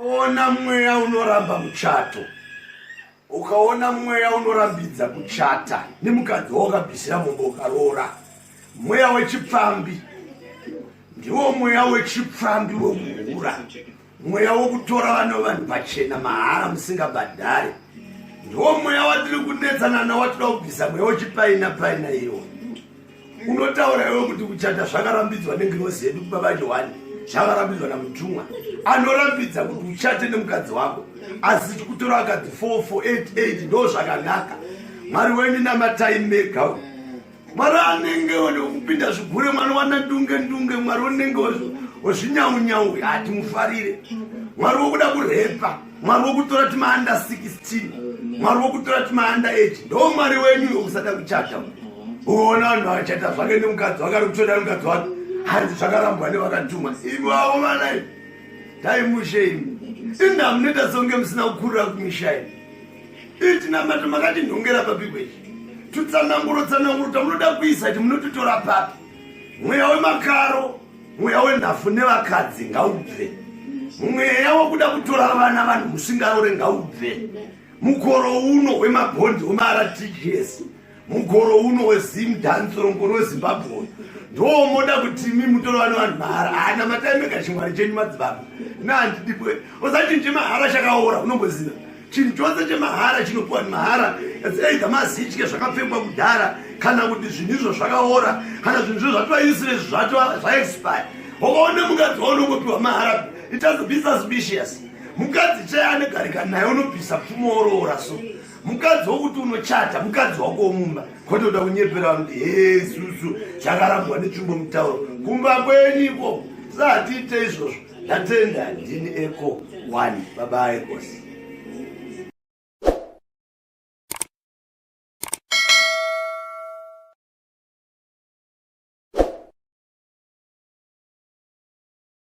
Ukaona mweya unoramba muchato, ukaona mweya unorambidza kuchata nemukadzi wakabvisira mombe ukarora, mweya wechipfambi ndiwo mweya wechipfambi wokuhura, mweya wokutora vanhu pachena mahara musingabhadhare, ndiwo mweya watiri kunetsana nawo watida kubvisa, mweya wechipaina paina iwo. Unotaura iwe kuti kuchata zvakarambidzwa nengirozi yedu kubaba Johani, zvakarambidzwa namutumwa anorambidza kuti uchate nemukadzi wako, asi kutora akadzi 4488 ndo zvakanaka. Mwari wenyu namataimeka, Mwari anenge kupinda zvigure, Mwari wana ndunge, Mwari unenge wozvinyaunyau, hatimufarire. Mwari wokuda kurepa, Mwari wokutora timaanda 16, Mwari wokutora timaanda 8, ndo Mwari wenyu wokusada kuchata. Uona vanhu vachata zvake nemukadzi wakari kutoda nemukadzi wake, hanzi zvakarambwa nevakatuma. Imi wavo vanai taimushe imi inda munoita songe musina kukurira kumisha imi itinamata makatinhongera papi kwechi tutsananguro tamunoda kuisa kuti munototora papi. Mweya wemakaro, mweya wenhafu nevakadzi ngaubve, mweya wokuda kutora vana vanhu musingaore ngaubve. Mukoro uno wemabhondi wemaRTGS, mukoro uno wezimudhansoro, mukoro weZimbabwe, ndo moda kuti imi mutoro vanhu mahara. Hana mataimeka chimwari chenyu madzibaba nandidibwe usati chemahara chakaora. Unomboziva chinhu chose chemahara chinopiwa mahara, either mazitye zvakapfekwa kudhara kana kuti zvinhu izvo zvakaora kana zvinhu izvo zvatoisire zvaexpire. Ukaone mukadzi waunongopiwa mahara, it has been suspicious. Mukadzi chaiye anogarika naye unobvisa pfumo oroora. So mukadzi wokuti unochata, mukadzi wako womumba, kotoda kunyepera vanhu kuti he susu zvakarambwa netsvimbo mutauro kumba kwenyiko. Satiite izvozvo. Ndatenda ndini Echo 1 baba Echoes.